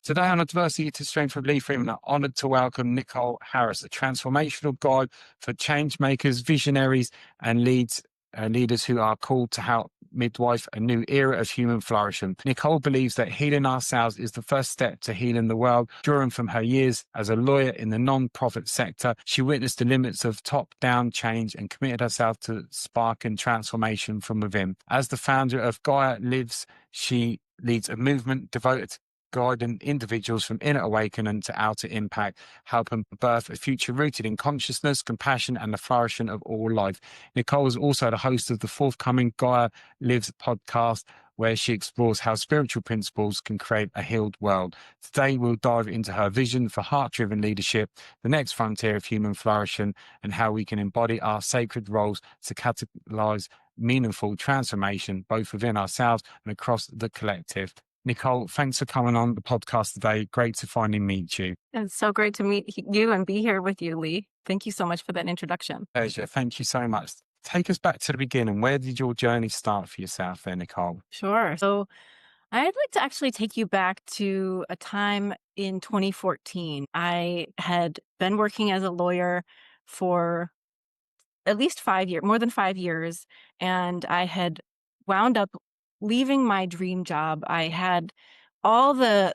Today on Adversity to Strength with Lee Freeman, I'm honored to welcome Nicole Harris, a transformational guide for change makers, visionaries, and leaders who are called to help midwife a new era of human flourishing. Nicole believes that healing ourselves is the first step to healing the world. Drawing from her years as a lawyer in the non-profit sector, she witnessed the limits of top-down change and committed herself to sparking transformation from within. As the founder of Gaia Lives, she leads a movement devoted to guiding individuals from inner awakening to outer impact, helping birth a future rooted in consciousness, compassion, and the flourishing of all life. Nicole is also the host of the forthcoming Gaia Lives podcast, where she explores how spiritual principles can create a healed world. Today, we'll dive into her vision for heart-driven leadership, the next frontier of human flourishing, and how we can embody our sacred roles to catalyze meaningful transformation, both within ourselves and across the collective. Nicole, thanks for coming on the podcast today. Great to finally meet you. It's so great to meet you and be here with you, Lee. Thank you so much for that introduction. Pleasure. Thank you so much. Take us back to the beginning. Where did your journey start for yourself there, Nicole? Sure. So I'd like to actually take you back to a time in 2014. I had been working as a lawyer for at least 5 years, more than 5 years, and I had wound up leaving my dream job. I had all the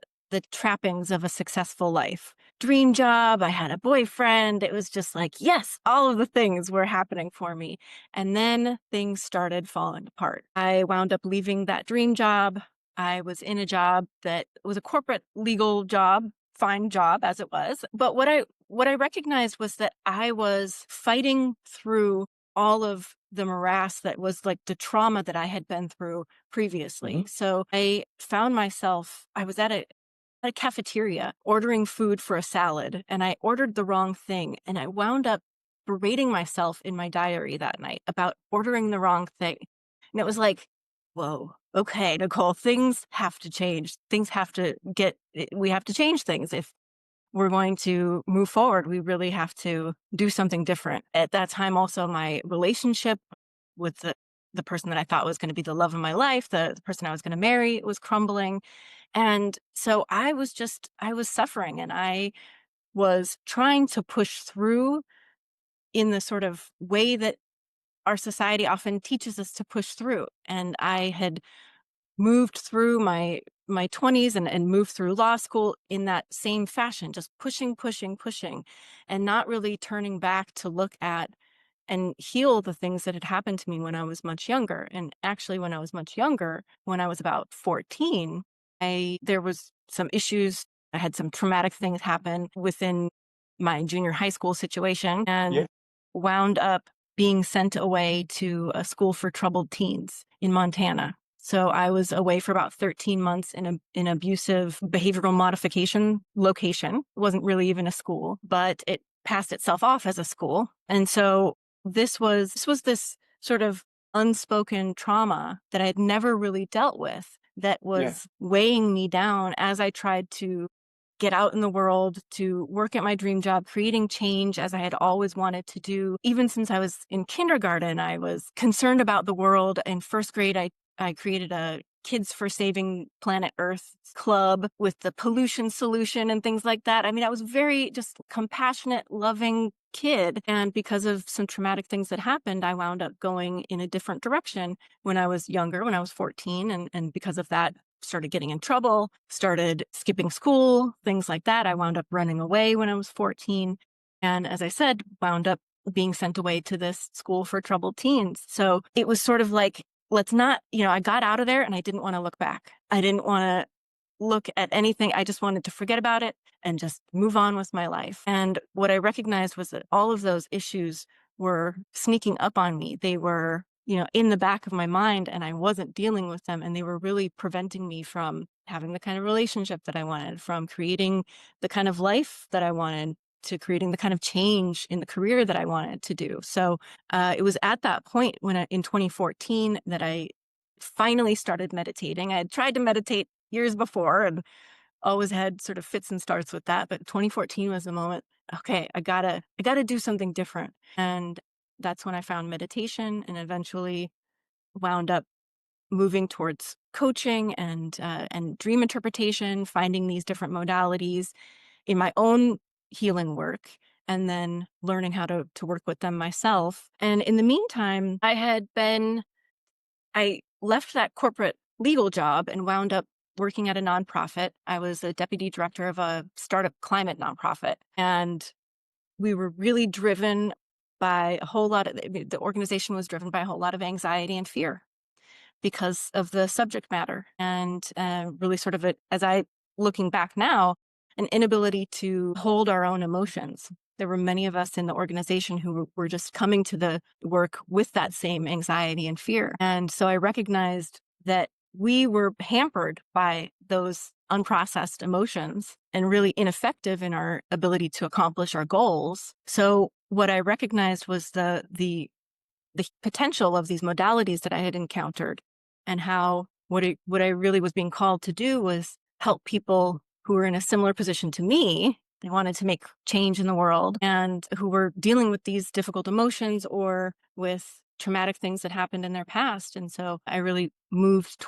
trappings of a successful life. Dream job, I had a boyfriend. It was just like, yes, all of the things were happening for me. And then things started falling apart. I wound up leaving that dream job. I was in a job that was a corporate legal job, fine job as it was. But what I recognized was that I was fighting through all of the morass that was like the trauma that I had been through previously. So I found myself, I was at a cafeteria ordering food for a salad, and I ordered the wrong thing. And I wound up berating myself in my diary that night about ordering the wrong thing. And it was like, whoa, okay, Nicole, things have to change. We have to change things. If we're going to move forward, we really have to do something different. At that time, also, my relationship with the person that I thought was going to be the love of my life, the person I was going to marry, was crumbling. And so I was suffering, and I was trying to push through in the sort of way that our society often teaches us to push through. And I had moved through my 20s and moved through law school in that same fashion, just pushing, and not really turning back to look at and heal the things that had happened to me when I was much younger. And actually, when I was much younger, when I was about 14, there was some issues. I had some traumatic things happen within my junior high school situation, and wound up being sent away to a school for troubled teens in Montana. So I was away for about 13 months in an abusive behavioral modification location. It wasn't really even a school, but it passed itself off as a school. And so this was this sort of unspoken trauma that I had never really dealt with, that was weighing me down as I tried to get out in the world, to work at my dream job, creating change as I had always wanted to do. Even since I was in kindergarten, I was concerned about the world. In first grade, I created a Kids for Saving Planet Earth club with the pollution solution and things like that. I mean, I was very just compassionate, loving kid. And because of some traumatic things that happened, I wound up going in a different direction when I was younger, when I was 14. And because of that, started getting in trouble, started skipping school, things like that. I wound up running away when I was 14. And as I said, wound up being sent away to this school for troubled teens. So it was sort of like, let's not, I got out of there and I didn't want to look back. I didn't want to look at anything. I just wanted to forget about it and just move on with my life. And what I recognized was that all of those issues were sneaking up on me. They were, in the back of my mind, and I wasn't dealing with them. And they were really preventing me from having the kind of relationship that I wanted, from creating the kind of life that I wanted, to creating the kind of change in the career that I wanted to do. So it was at that point in 2014 that I finally started meditating. I had tried to meditate years before and always had sort of fits and starts with that. But 2014 was the moment, okay, I gotta do something different. And that's when I found meditation and eventually wound up moving towards coaching and dream interpretation, finding these different modalities in my own healing work, and then learning how to work with them myself. And in the meantime, I left that corporate legal job and wound up working at a nonprofit. I was a deputy director of a startup climate nonprofit. And we were really driven by a whole lot of the organization was driven by a whole lot of anxiety and fear because of the subject matter. And really sort of as I looking back now, an inability to hold our own emotions. There were many of us in the organization who were just coming to the work with that same anxiety and fear. And so I recognized that we were hampered by those unprocessed emotions and really ineffective in our ability to accomplish our goals. So what I recognized was the potential of these modalities that I had encountered, and how what I really was being called to do was help people who were in a similar position to me. They wanted to make change in the world and who were dealing with these difficult emotions or with traumatic things that happened in their past. And so I really moved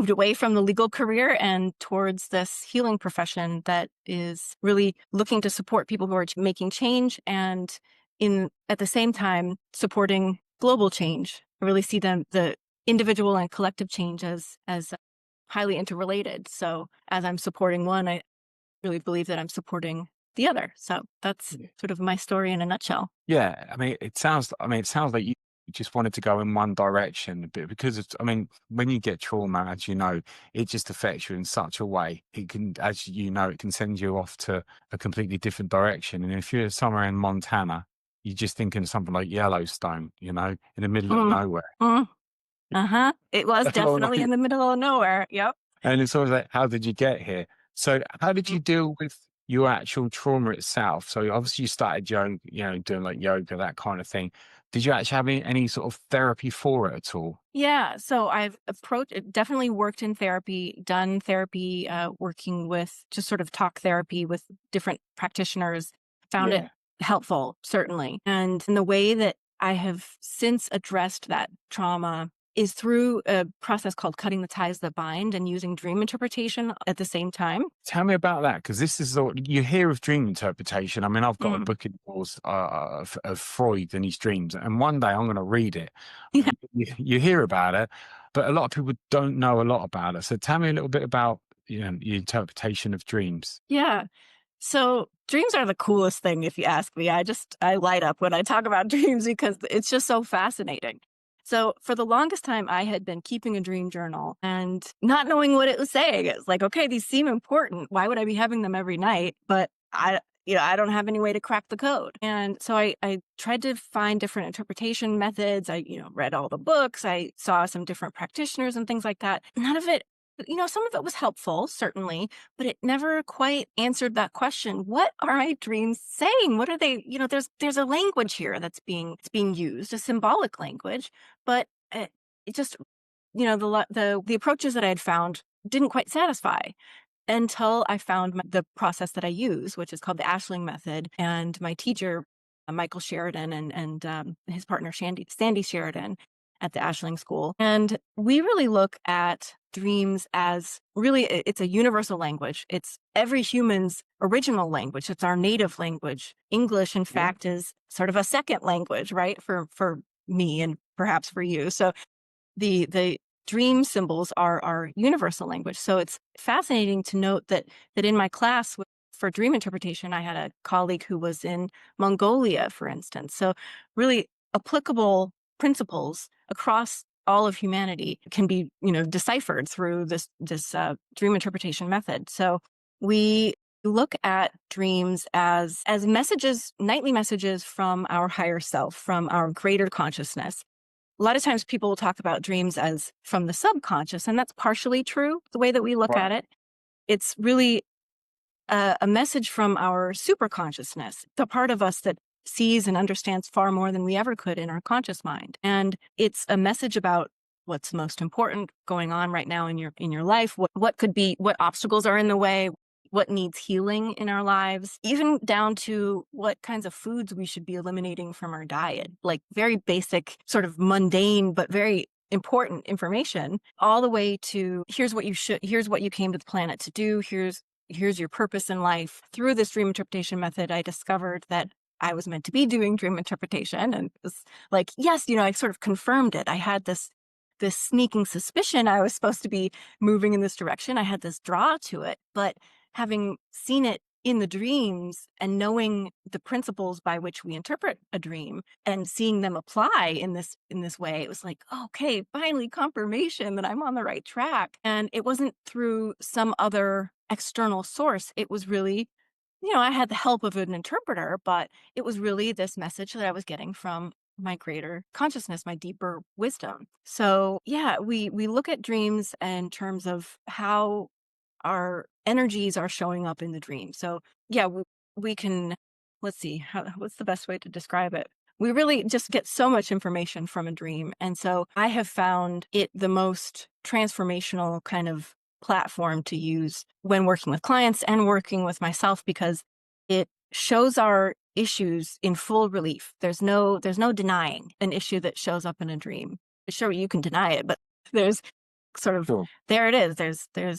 away from the legal career and towards this healing profession that is really looking to support people who are making change, and at the same time supporting global change. I really see the individual and collective change as highly interrelated. So as I'm supporting one, I really believe that I'm supporting the other. So that's sort of my story in a nutshell. Yeah, it sounds like you just wanted to go in one direction, but because it's, when you get trauma, as you know, it just affects you in such a way. It can, as you know, it can send you off to a completely different direction. And if you're somewhere in Montana, you're just thinking something like Yellowstone, in the middle of Mm, nowhere. mm, uh-huh. It was Or definitely like, in the middle of nowhere. Yep. and it's always like, how did you get here? So how did you deal with your actual trauma itself? So obviously you started doing like yoga, that kind of thing. Did you actually have any sort of therapy for it at all? Yeah, so I've definitely worked in therapy, done therapy, working with just sort of talk therapy with different practitioners, found it Yeah. helpful, certainly. And in the way that I have since addressed that trauma is through a process called cutting the ties that bind and using dream interpretation at the same time. Tell me about that, because this is you hear of dream interpretation. I've got a Mm. book in yours of Freud and his dreams, and one day I'm going to read it. Yeah. You hear about it, but a lot of people don't know a lot about it. So tell me a little bit about your interpretation of dreams. Yeah. So dreams are the coolest thing, if you ask me. I light up when I talk about dreams because it's just so fascinating. So for the longest time, I had been keeping a dream journal and not knowing what it was saying. It's like, okay, these seem important. Why would I be having them every night? But I don't have any way to crack the code. And so I tried to find different interpretation methods. I, read all the books. I saw some different practitioners and things like that. None of it, some of it was helpful, certainly, but it never quite answered that question. What are my dreams saying? What are they? There's a language here it's being used, a symbolic language, but it just, the approaches that I had found didn't quite satisfy until I found the process that I use, which is called the Ashling method, and my teacher, Michael Sheridan, and his partner Sandy Sheridan at the Ashling School. And we really look at dreams as really it's a universal language. It's every human's original language. It's our native language. English, in Yeah. fact, is sort of a second language, right? For me and perhaps for you. So the dream symbols are our universal language. So it's fascinating to note that in my class for dream interpretation, I had a colleague who was in Mongolia, for instance. So really applicable principles across all of humanity can be, deciphered through this dream interpretation method. So we look at dreams as messages, nightly messages from our higher self, from our greater consciousness. A lot of times people will talk about dreams as from the subconscious, and that's partially true, the way that we look Right. at it. It's really a message from our superconsciousness, the part of us that sees and understands far more than we ever could in our conscious mind. And it's a message about what's most important going on right now in your life, what could be, what obstacles are in the way, what needs healing in our lives, even down to what kinds of foods we should be eliminating from our diet, like very basic, sort of mundane, but very important information, all the way to here's what you came to the planet to do, here's your purpose in life. Through this dream interpretation method, I discovered that I was meant to be doing dream interpretation, and it was like, yes, I sort of confirmed it. I had this sneaking suspicion I was supposed to be moving in this direction. I had this draw to it, but having seen it in the dreams and knowing the principles by which we interpret a dream and seeing them apply in this way, it was like, okay, finally confirmation that I'm on the right track. And it wasn't through some other external source. It was really, I had the help of an interpreter, but it was really this message that I was getting from my greater consciousness, my deeper wisdom. So yeah, we look at dreams in terms of how our energies are showing up in the dream. So yeah, we can, let's see, what's the best way to describe it? We really just get so much information from a dream. And so I have found it the most transformational kind of platform to use when working with clients and working with myself, because it shows our issues in full relief. There's no denying an issue that shows up in a dream. Sure, you can deny it, but there's sort of, Sure. there it is. There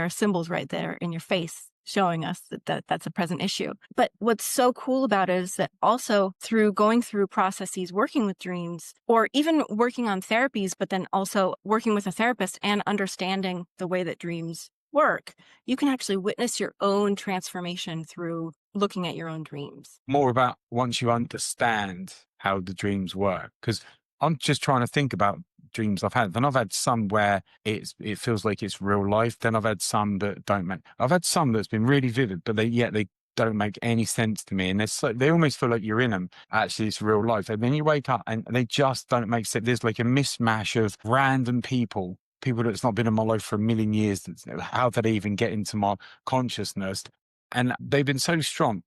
are symbols right there in your face showing us that's a present issue. But what's so cool about it is that also through going through processes, working with dreams, or even working on therapies, but then also working with a therapist and understanding the way that dreams work, you can actually witness your own transformation through looking at your own dreams. More about once you understand how the dreams work, because I'm just trying to think about dreams I've had. And I've had some where it feels like it's real life. Then I've had some that don't make. I've had some that's been really vivid, but they don't make any sense to me. And they almost feel like you're in them. Actually, it's real life. And then you wake up and they just don't make sense. There's like a mismatch of random people that's not been in my life for a million years. How did they even get into my consciousness? And they've been so strong,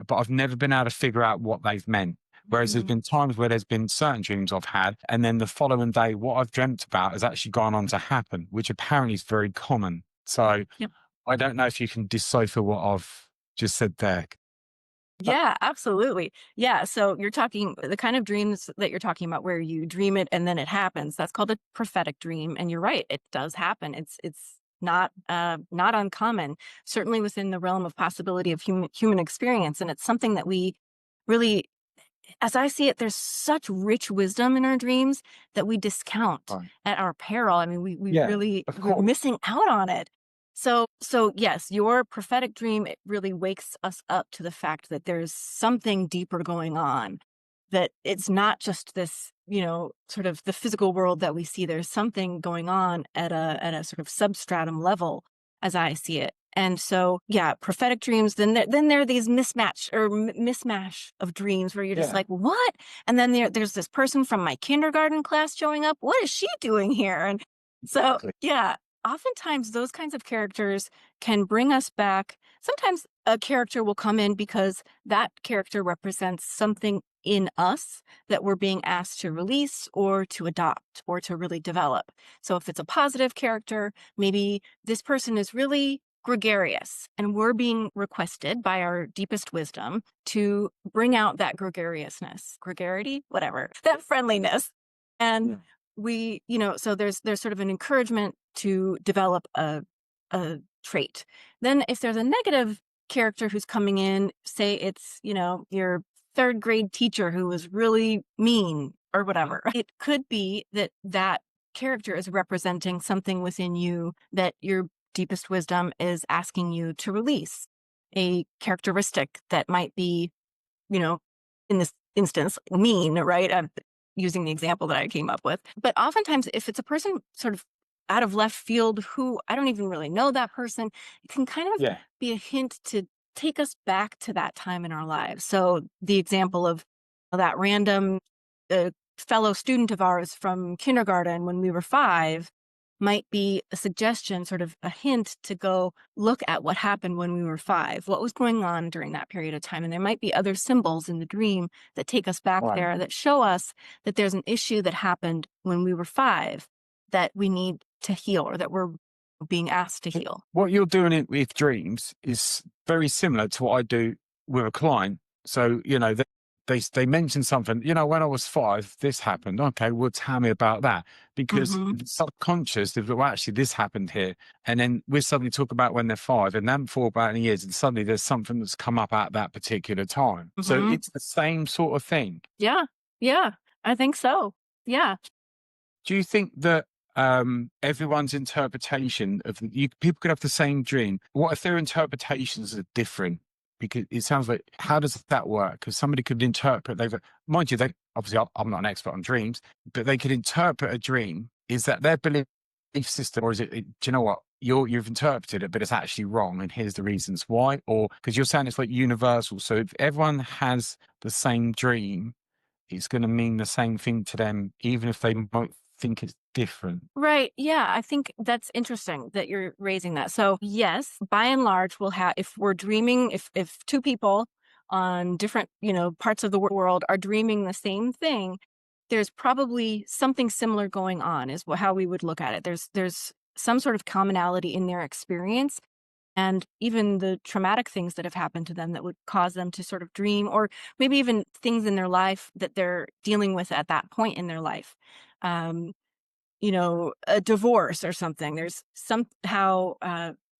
but I've never been able to figure out what they've meant. Whereas there's been times where there's been certain dreams I've had, and then the following day, what I've dreamt about has actually gone on to happen, which apparently is very common. So Yep. I don't know if you can decipher what I've just said there. Yeah, absolutely. Yeah. So you're talking the kind of dreams that you're talking about where you dream it and then it happens. That's called a prophetic dream. And you're right, it does happen. It's not uncommon, certainly within the realm of possibility of human experience. And it's something that we really, as I see it, there's such rich wisdom in our dreams that we discount Right. at our peril. I mean, Yeah, of we're course. missing out on it. So yes, your prophetic dream, it really wakes us up to the fact that there's something deeper going on, that it's not just this, sort of the physical world that we see. There's something going on at a sort of substratum level, as I see it. And so, yeah, prophetic dreams. Then there are these mismatch of dreams where you're just Yeah, like, what? And then there's this person from my kindergarten class showing up. What is she doing here? And so, exactly. yeah, oftentimes those kinds of characters can bring us back. Sometimes a character will come in because that character represents something in us that we're being asked to release or to adopt or to really develop. So if it's a positive character, maybe this person is really gregarious and we're being requested by our deepest wisdom to bring out that gregarity, whatever, that friendliness. And Yeah. so there's sort of an encouragement to develop a trait. Then if there's a negative character who's coming in, say it's, your third grade teacher who was really mean or whatever, it could be that character is representing something within you that your deepest wisdom is asking you to release, a characteristic that might be, in this instance, mean, right? I'm using the example that I came up with. But oftentimes, if it's a person sort of out of left field who I don't even really know that person, it can kind of Yeah. be a hint to take us back to that time in our lives. So the example of that random fellow student of ours from kindergarten when we were 5 might be a suggestion, sort of a hint to go look at what happened when we were 5, what was going on during that period of time. And there might be other symbols in the dream that take us back Right. there that show us that there's an issue that happened when we were 5 that we need to heal or that we're being asked to heal. What you're doing with dreams is very similar to what I do with a client. So, they mentioned something, when I was 5, this happened. Okay, well, tell me about that. Because Hmm. the subconscious, well, actually, this happened here. And then we suddenly talk about when they're 5 and they haven't thought about it in years. And suddenly there's something that's come up at that particular time. So Hmm. it's the same sort of thing. Yeah. Yeah. I think so. Yeah. Do you think that everyone's interpretation of people could have the same dream? What if their interpretations are different? Because it sounds like, how does that work? Because somebody could interpret, mind you, they obviously, I'm not an expert on dreams, but they could interpret a dream. Is that their belief system, or is do you know what? You've interpreted it, but it's actually wrong, and here's the reasons why. Or because you're saying it's like universal. So if everyone has the same dream, it's going to mean the same thing to them, even if they might think it's different. Right. Yeah. I think that's interesting that you're raising that. So, yes, by and large, we'll have, if we're dreaming, if two people on different, parts of the world are dreaming the same thing, there's probably something similar going on, is how we would look at it. There's some sort of commonality in their experience, and even the traumatic things that have happened to them that would cause them to sort of dream, or maybe even things in their life that they're dealing with at that point in their life. Um, a divorce or something. There's somehow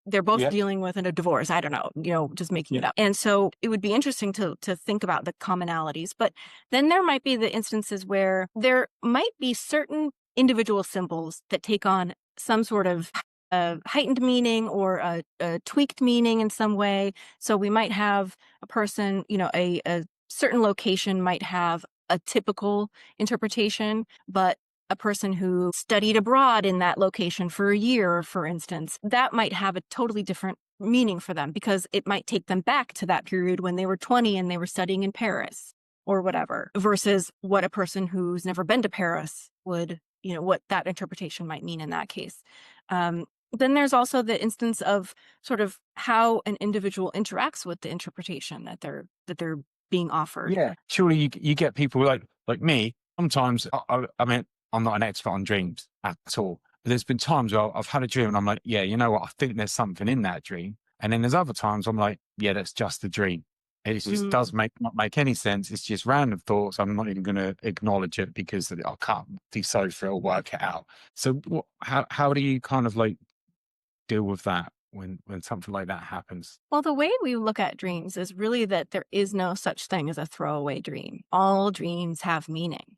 they're both Yeah. dealing with a divorce. I don't know, just making it Yeah. up. And so it would be interesting to think about the commonalities. But then there might be the instances where there might be certain individual symbols that take on some sort of heightened meaning, or a tweaked meaning in some way. So we might have a person, a certain location might have a typical interpretation, but a person who studied abroad in that location for a year, for instance, that might have a totally different meaning for them, because it might take them back to that period when they were 20 and they were studying in Paris or whatever, versus what a person who's never been to Paris would, what that interpretation might mean in that case. Then there's also the instance of sort of how an individual interacts with the interpretation that they're being offered. Yeah. Surely you get people like me. Sometimes, I mean, I'm not an expert on dreams at all. But there's been times where I've had a dream and I'm like, yeah, you know what? I think there's something in that dream. And then there's other times I'm like, yeah, that's just a dream. It just Mm. does not make any sense. It's just random thoughts. I'm not even going to acknowledge it because I can't decipher or work it out. So how do you kind of like deal with that when something like that happens? Well, the way we look at dreams is really that there is no such thing as a throwaway dream. All dreams have meaning.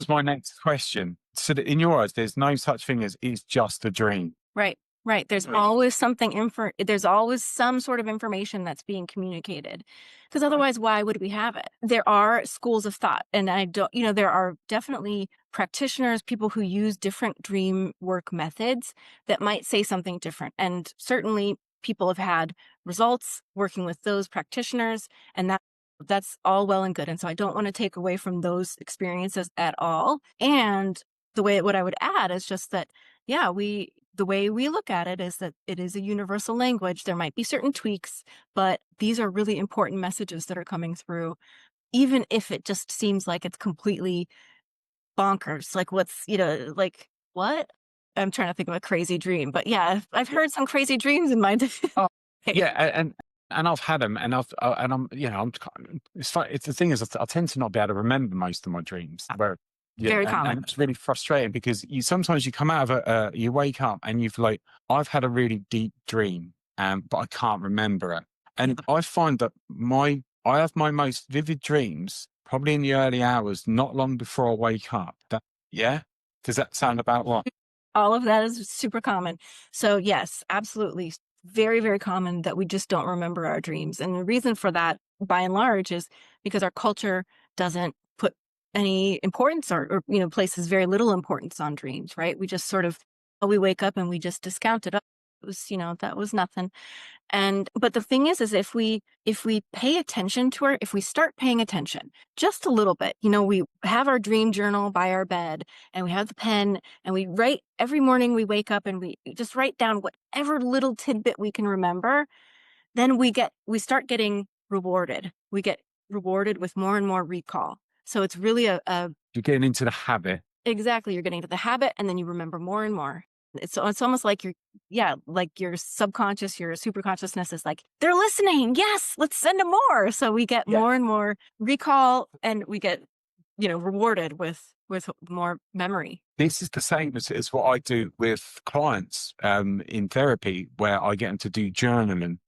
That's my next question. So that in your eyes, there's no such thing as it's just a dream. Right. Right. There's always there's always some sort of information that's being communicated. Because otherwise, why would we have it? There are schools of thought, and I don't, there are definitely practitioners, people who use different dream work methods that might say something different. And certainly people have had results working with those practitioners, and that's all well and good. And so I don't want to take away from those experiences at all. And what I would add is just that, yeah, the way we look at it is that it is a universal language. There might be certain tweaks, but these are really important messages that are coming through, even if it just seems like it's completely bonkers. Like, like what? I'm trying to think of a crazy dream, but yeah, I've heard some crazy dreams in my day. Oh, yeah, and I've had them, and I'm, it's fine. It's the thing is, I tend to not be able to remember most of my dreams. Where, yeah, Very and common. it's really frustrating because sometimes you come out of you wake up and you've like, I've had a really deep dream, but I can't remember it, and I find that I have my most vivid dreams probably in the early hours, not long before I wake up. Yeah, does that sound about right? All of that is super common. So yes, absolutely. Very, very common that we just don't remember our dreams. And the reason for that, by and large, is because our culture doesn't put any importance, or places very little importance on dreams, right? We just sort of, we wake up and we just discount it. It was, that was nothing. But the thing is if we pay attention to if we start paying attention just a little bit, we have our dream journal by our bed, and we have the pen, and we write every morning. We wake up and we just write down whatever little tidbit we can remember. Then we start getting rewarded. We get rewarded with more and more recall. So it's really You're getting into the habit. exactly, you're getting to the habit, and then you remember more and more. It's almost like like your subconscious, your super consciousness is like, they're listening. Yes, let's send them more. So we get Yeah. more and more recall, and we get, rewarded with more memory. This is the same as what I do with clients in therapy, where I get them to do journaling.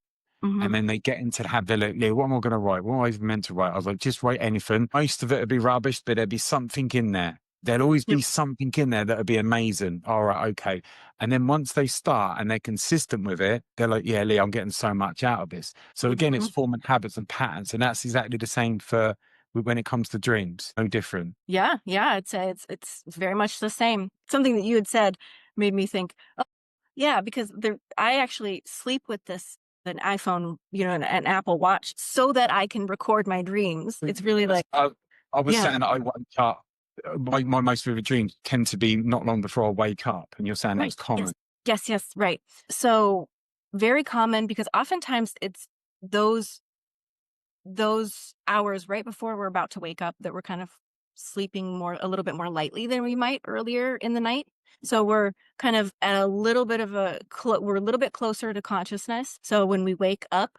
And Hmm. then they get into the habit, they're like, "Yeah, what am I going to write? What am I even meant to write?" I was like, just write anything. Most of it would be rubbish, but there'd be something in there. There'll always Yep. be something in there that would be amazing. All right, okay. And then once they start and they're consistent with it, they're like, "Yeah, Lee, I'm getting so much out of this." So again, it's Hmm. forming habits and patterns. And that's exactly the same for when it comes to dreams. No different. Yeah, yeah, I'd say it's very much the same. Something that you had said made me think, oh, yeah, because I actually sleep with an iPhone, an Apple Watch, so that I can record my dreams. It's really like, I was yeah, saying that I wake up. My most vivid dreams tend to be not long before I wake up, and you're saying right. that's common. Yes. Yes, yes, right. So very common, because oftentimes it's those those hours right before we're about to wake up that we're kind of sleeping a little bit more lightly than we might earlier in the night. So we're kind of at a little bit of we're a little bit closer to consciousness. So when we wake up,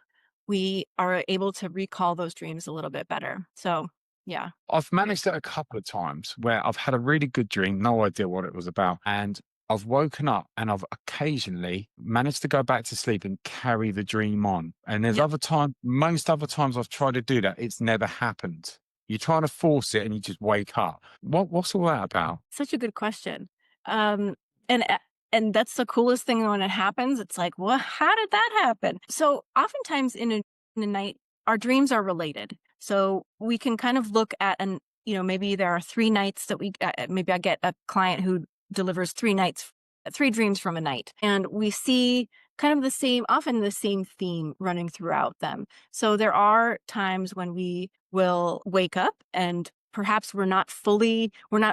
we are able to recall those dreams a little bit better. So yeah. I've managed it a couple of times where I've had a really good dream, no idea what it was about, and I've woken up and I've occasionally managed to go back to sleep and carry the dream on. And there's Yep. other time, most other times I've tried to do that, it's never happened. You're trying to force it and you just wake up. What's all that about? Such a good question. Um, and a- and that's the coolest thing when it happens. It's like, well, how did that happen? So oftentimes in a night, our dreams are related. So we can kind of look at, and maybe there are 3 nights that maybe I get a client who delivers 3 nights, 3 dreams from a night, and we see kind of often the same theme running throughout them. So there are times when we will wake up and perhaps we're not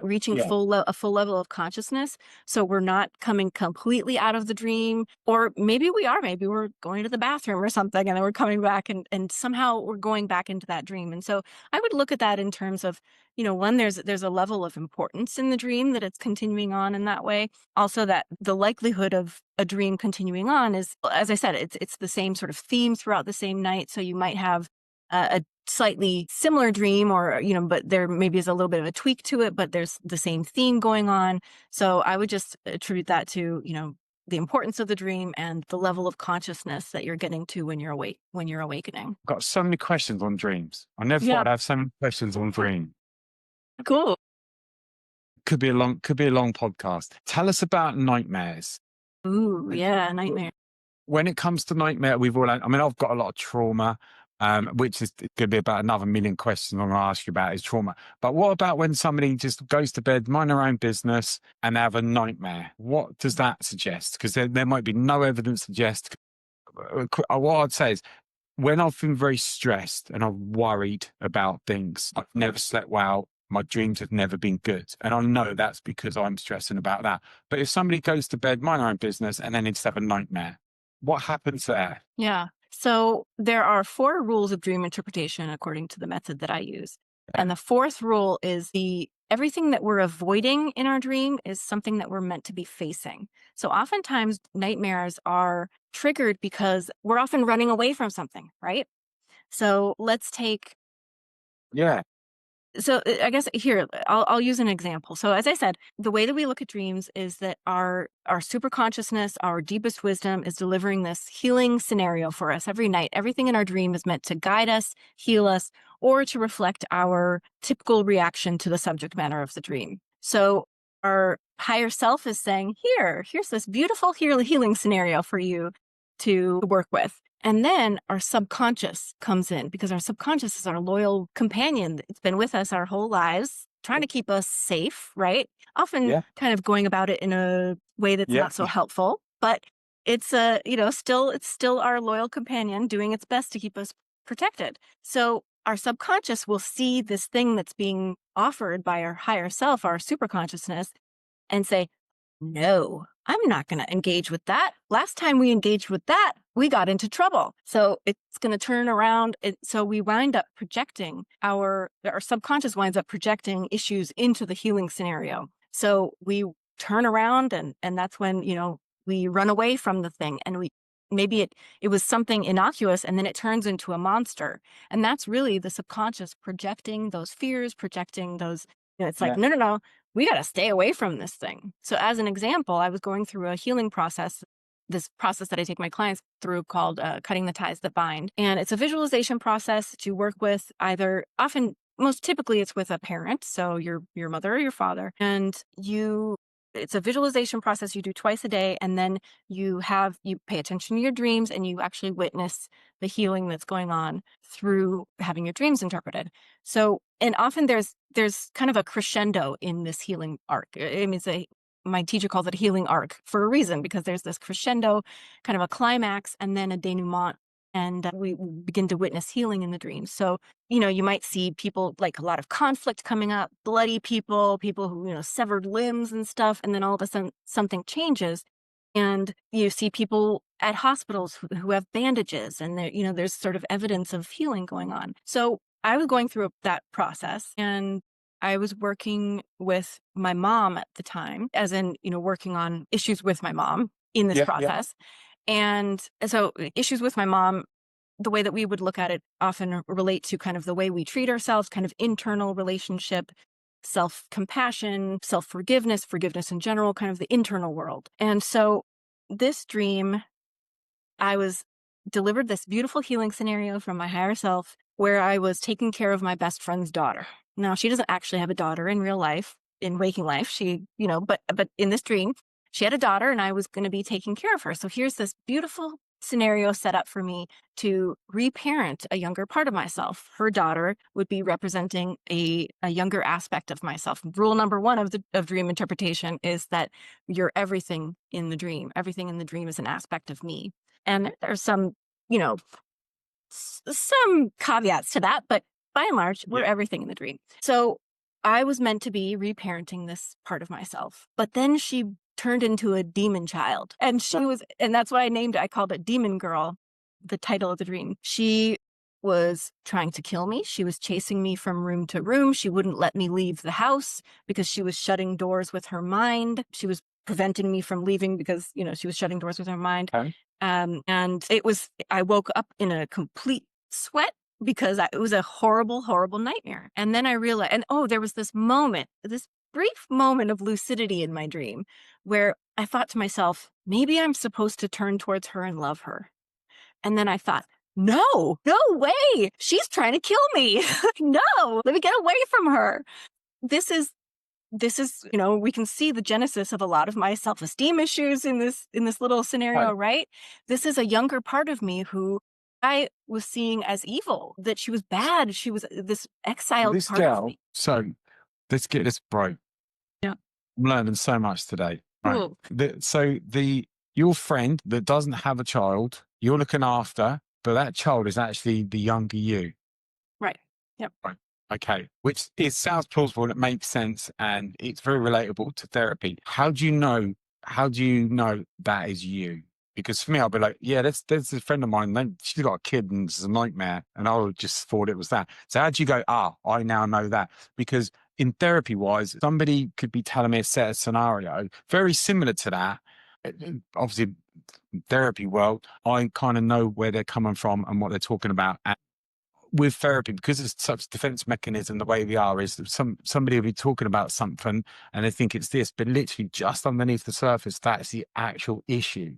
reaching Yeah. a full level of consciousness. So we're not coming completely out of the dream, or maybe we're going to the bathroom or something, and then we're coming back, and somehow we're going back into that dream. And so I would look at that in terms of, one, there's a level of importance in the dream that it's continuing on in that way. Also, that the likelihood of a dream continuing on is, as I said, it's the same sort of theme throughout the same night. So you might have a slightly similar dream, or but there maybe is a little bit of a tweak to it, but there's the same theme going on. So I would just attribute that to, the importance of the dream and the level of consciousness that you're getting to when you're awakening. I've got so many questions on dreams. I never thought Yeah. I'd have so many questions on dreams. Cool. Could be a long podcast. Tell us about nightmares. Ooh, And yeah, nightmare. when it comes to nightmare, we've all had, I mean, I've got a lot of trauma, which is going to be about another million questions I'm going to ask you about is trauma. But what about when somebody just goes to bed, mind their own business, and they have a nightmare? What does that suggest? Because there might be no evidence to suggest. What I'd say is, when I've been very stressed and I'm worried about things, I've never slept well. My dreams have never been good. And I know that's because I'm stressing about that. But if somebody goes to bed, mind their own business, and then it's have a nightmare, what happens there? Yeah. So there are 4 rules of dream interpretation according to the method that I use. Yeah. And the fourth rule is everything that we're avoiding in our dream is something that we're meant to be facing. So oftentimes nightmares are triggered because we're often running away from something, right? So let's take Yeah. so I guess here I'll use an example. So as I said, the way that we look at dreams is that our super consciousness, our deepest wisdom, is delivering this healing scenario for us every night. Everything in our dream is meant to guide us, heal us, or to reflect our typical reaction to the subject matter of the dream. So our higher self is saying, here's this beautiful healing scenario for you to work with. And then our subconscious comes in, because our subconscious is our loyal companion. It's been with us our whole lives, trying to keep us safe, right? Often Yeah. kind of going about it in a way that's Yeah. not so helpful, but it's still our loyal companion doing its best to keep us protected. So our subconscious will see this thing that's being offered by our higher self, our super consciousness, and say, no, I'm not going to engage with that. Last time we engaged with that, we got into trouble. So it's going to turn around. So we wind up projecting our subconscious winds up projecting issues into the healing scenario. So we turn around, and that's when, we run away from the thing, and maybe it was something innocuous, and then it turns into a monster. And that's really the subconscious projecting those fears, projecting those, it's like, Yeah. no, no, no, we got to stay away from this thing. So as an example, I was going through a healing process, this process that I take my clients through called cutting the ties that bind. And it's a visualization process to work with either, often, most typically it's with a parent. So your mother or your father, and it's a visualization process you do twice a day. And then you pay attention to your dreams, and you actually witness the healing that's going on through having your dreams interpreted. So, and often there's kind of a crescendo in this healing arc. I mean, my teacher calls it a healing arc for a reason, because there's this crescendo, kind of a climax, and then a denouement. And we begin to witness healing in the dreams. So, you might see people, like a lot of conflict coming up, bloody people who, severed limbs and stuff. And then all of a sudden something changes, and you see people at hospitals who have bandages, and there's sort of evidence of healing going on. So I was going through that process, and I was working with my mom at the time, as in, working on issues with my mom in this Yeah. Yeah. process. And so issues with my mom, the way that we would look at it often relate to kind of the way we treat ourselves, kind of internal relationship, self-compassion, self-forgiveness, forgiveness in general, kind of the internal world. And so this dream, I was delivered this beautiful healing scenario from my higher self, where I was taking care of my best friend's daughter. Now, she doesn't actually have a daughter in real life, in waking life. She, but in this dream, she had a daughter, and I was going to be taking care of her. So here's this beautiful scenario set up for me to reparent a younger part of myself. Her daughter would be representing a younger aspect of myself. Rule number one of dream interpretation is that you're everything in the dream. Everything in the dream is an aspect of me. And there's some, some caveats to that, but by and large, we're everything in the dream. So I was meant to be reparenting this part of myself, but then she turned into a demon child, and and that's why I called it Demon Girl, the title of the dream. She was trying to kill me. She was chasing me from room to room. She wouldn't let me leave the house because she was shutting doors with her mind. She was preventing me from leaving because, she was shutting doors with her mind. Okay. And I woke up in a complete sweat because it was a horrible, horrible nightmare. And then I realized, there was this brief moment of lucidity in my dream where I thought to myself, maybe I'm supposed to turn towards her and love her. And then I thought, no way. She's trying to kill me. No, let me get away from her. This is, we can see the genesis of a lot of my self-esteem issues in this little scenario, right? This is a younger part of me who I was seeing as evil, that she was bad. She was this exiled This part of girl. me. So let's get this, bro. Yeah. I'm learning so much today. Right. Cool. Your friend that doesn't have a child, you're looking after, but that child is actually the younger you. Right. Yep. Right. Okay. Which sounds plausible and it makes sense, and it's very relatable to therapy. How do you know that is you? Because for me, I'll be like, yeah, there's a friend of mine, then she's got a kid and it's a nightmare. And I just thought it was that. So how do you go, I now know that? Because in therapy wise, somebody could be telling me a set of scenario very similar to that. Obviously, therapy world, I kind of know where they're coming from and what they're talking about. And with therapy, because it's such defense mechanism, the way we are is that somebody will be talking about something and they think it's this, but literally just underneath the surface, that's the actual issue.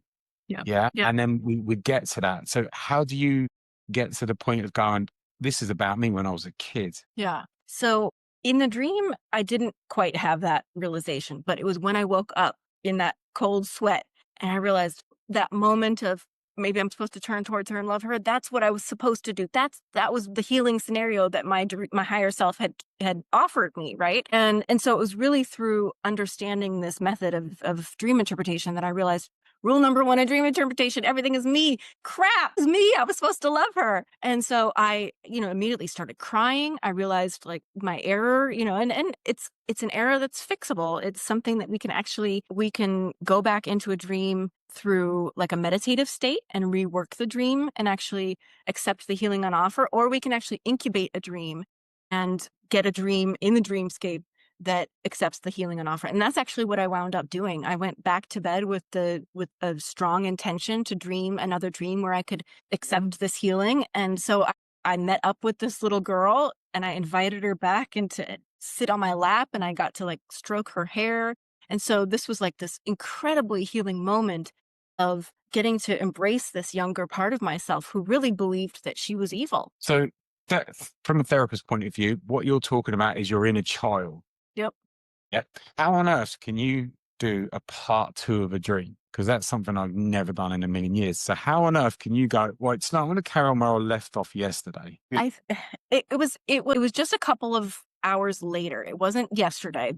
Yeah. Yeah. Yeah. And then we get to that. So how do you get to the point of going, this is about me when I was a kid? Yeah. So in the dream, I didn't quite have that realization, but it was when I woke up in that cold sweat and I realized that moment of maybe I'm supposed to turn towards her and love her. That's what I was supposed to do. That was the healing scenario that my higher self had offered me, right? And so it was really through understanding this method of dream interpretation that I realized, rule number one in dream interpretation, everything is me. Crap, it's me. I was supposed to love her. And so I, immediately started crying. I realized like my error, and it's an error that's fixable. It's something that we can go back into a dream through like a meditative state and rework the dream and actually accept the healing on offer, or we can actually incubate a dream and get a dream in the dreamscape that accepts the healing on offer. And that's actually what I wound up doing. I went back to bed with a strong intention to dream another dream where I could accept this healing. And so I met up with this little girl and I invited her back and to sit on my lap, and I got to like stroke her hair. And so this was like this incredibly healing moment of getting to embrace this younger part of myself who really believed that she was evil. So that, from a therapist's point of view, what you're talking about is your inner child. Yep. Yeah. How on earth can you do a part two of a dream? Because that's something I've never done in a million years. So how on earth can you go, well, it's not, I'm going to carry on where I left off yesterday. It was just a couple of hours later. It wasn't yesterday,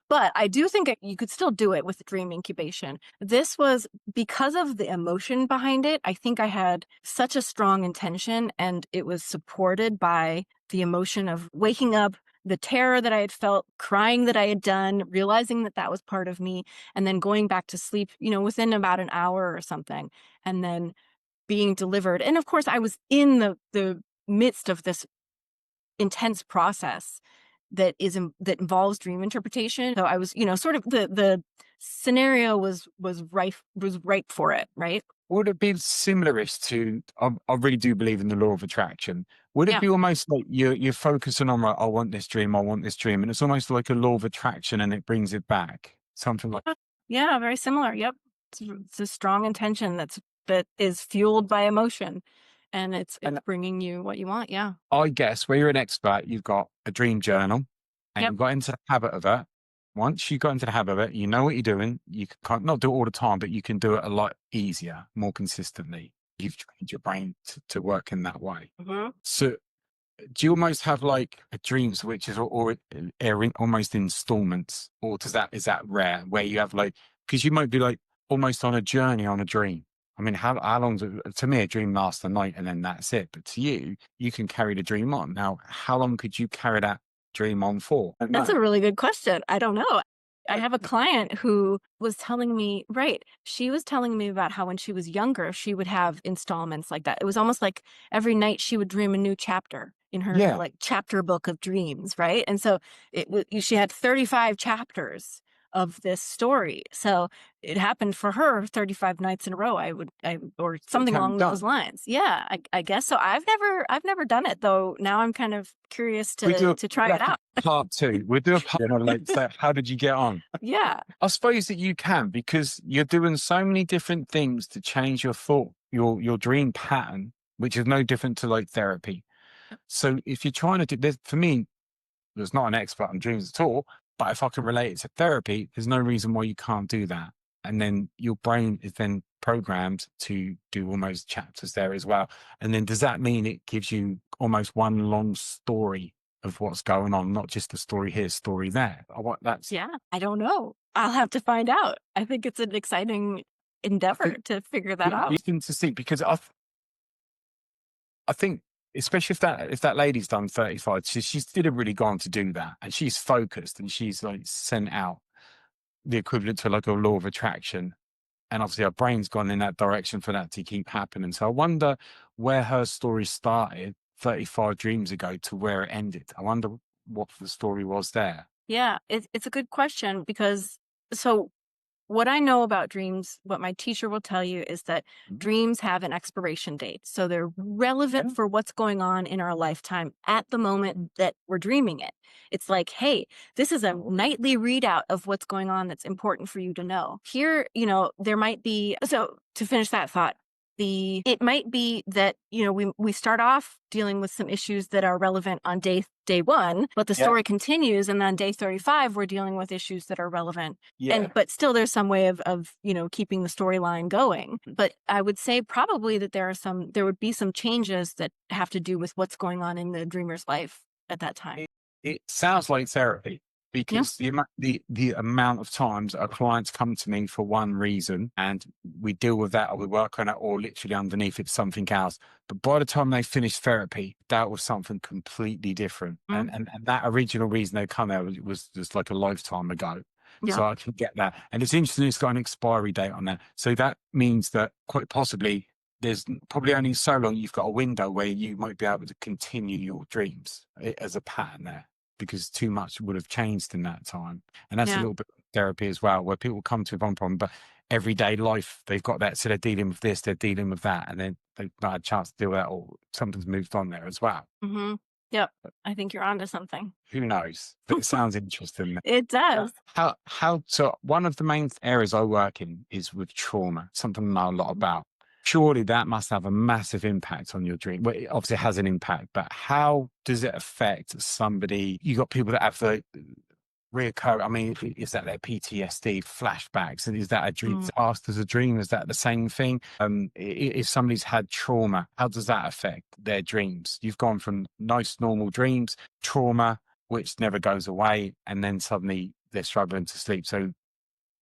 but I do think you could still do it with dream incubation. This was because of the emotion behind it. I think I had such a strong intention, and it was supported by the emotion of waking up, the terror that I had felt, crying that I had done, realizing that that was part of me, and then going back to sleep, within about an hour or something, and then being delivered. And of course, I was in the midst of this intense process that involves dream interpretation. So I was, sort of the scenario was ripe for it, right? Would it be similar-ish to, I really do believe in the law of attraction. Would it Yeah. be almost like you're focusing on, like, I want this dream, and it's almost like a law of attraction and it brings it back? Something like, Yeah, very similar. Yep. It's a strong intention that is fueled by emotion, and it's and bringing you what you want. Yeah. I guess where you're an expert, you've got a dream journal and Yep. you got into the habit of it. Once you got into the habit of it, you know what you're doing. You can not do it all the time, but you can do it a lot easier, more consistently. You've trained your brain to work in that way. Mm-hmm. So do you almost have like a dreams which is or airing almost installments, or is that rare where you have like, because you might be like almost on a journey on a dream? I mean, how long to me a dream lasts a night and then that's it, but to you, you can carry the dream on. Now, how long could you carry that dream on for? I don't That's know. a really good question. I don't know. I have a client who was telling me, right, she was telling me about how when she was younger, she would have installments like that. It was almost like every night she would dream a new chapter in her Yeah, like chapter book of dreams, right? And so she had 35 chapters of this story. So it happened for her 35 nights in a row. Or it something can be along those done. lines. Yeah, I guess so. I've never done it though. Now I'm kind of curious We do to try it out. part two. We do a part, like, say, how did you get on? Yeah. I suppose that you can, because you're doing so many different things to change your thought, your dream pattern, which is no different to like therapy. So if you're trying to do this, for me, there's not an expert on dreams at all, but if I can relate it to therapy, there's no reason why you can't do that. And then your brain is then programmed to do almost chapters there as well. And then does that mean it gives you almost one long story of what's going on, not just a story here, story there? I want that's Yeah, I don't know. I'll have to find out. I think it's an exciting I endeavor think to figure that it'd be out. interesting to see, because I think, especially if that lady's done 35, she's did a really gone to do that, and she's focused and she's like sent out the equivalent to like a law of attraction. And obviously her brain's gone in that direction for that to keep happening. So I wonder where her story started 35 dreams ago to where it ended. I wonder what the story was there. Yeah, it's a good question because so what I know about dreams, what my teacher will tell you is that Mhm. dreams have an expiration date. So they're relevant Yeah. for what's going on in our lifetime at the moment that we're dreaming it. It's like, hey, this is a nightly readout of what's going on that's important for you to know. Here, there might be, so to finish that thought, it might be that, we start off dealing with some issues that are relevant on day one, but the Yeah. story continues. And on day 35, we're dealing with issues that are relevant, Yeah. but still there's some way of keeping the storyline going. But I would say probably that there would be some changes that have to do with what's going on in the dreamer's life at that time. It sounds like therapy, Yeah. because the amount of times our clients come to me for one reason and we deal with that, or we work on it, or literally underneath it's something else. But by the time they finish therapy, that was something completely different. Mm, And that original reason they come there was just like a lifetime ago. yeah. So I can get that. And it's interesting, it's got an expiry date on that. So that means that quite possibly there's probably only so long you've got a window where you might be able to continue your dreams as a pattern there. because too much would have changed in that time. And that's a Yeah. little bit of therapy as well, where people come to one problem, but everyday life, they've got that. So they're dealing with this, they're dealing with that, and then they've not had a chance to deal with that, or something's moved on there as well. Hmm. Yep. I think you're onto something. Who knows? But it sounds interesting. It does. So one of the main areas I work in is with trauma, something I know a lot about. Surely that must have a massive impact on your dream. Well, it obviously has an impact, but how does it affect somebody? You got people that have the reoccur. I mean, is that their PTSD flashbacks? And is that a dream Mm. past as a dream? Is that the same thing? If somebody's had trauma, how does that affect their dreams? You've gone from nice, normal dreams, trauma, which never goes away, and then suddenly they're struggling to sleep. So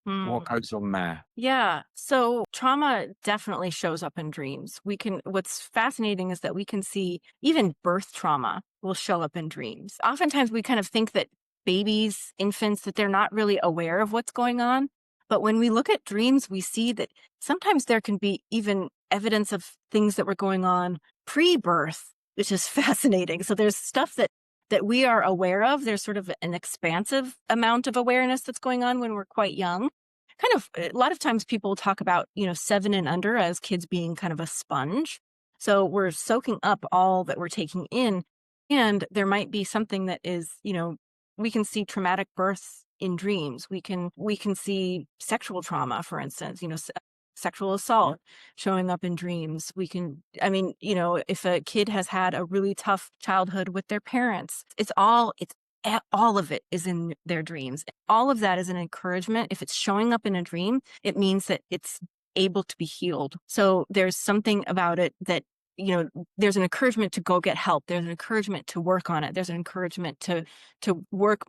what Mm. goes on there? Yeah. So trauma definitely shows up in dreams. What's fascinating is that we can see even birth trauma will show up in dreams. Oftentimes we kind of think that babies, infants, that they're not really aware of what's going on. But when we look at dreams, we see that sometimes there can be even evidence of things that were going on pre-birth, which is fascinating. So there's stuff that we are aware of. There's sort of an expansive amount of awareness that's going on when we're quite young. Kind of a lot of times people talk about, 7 and under as kids being kind of a sponge. So we're soaking up all that we're taking in. And there might be something that is, we can see traumatic births in dreams. We can see sexual trauma, for instance, sexual assault showing up in dreams. I mean, if a kid has had a really tough childhood with their parents, all of it is in their dreams. All of that is an encouragement. If it's showing up in a dream, it means that it's able to be healed. So there's something about it that, there's an encouragement to go get help. There's an encouragement to work on it. There's an encouragement to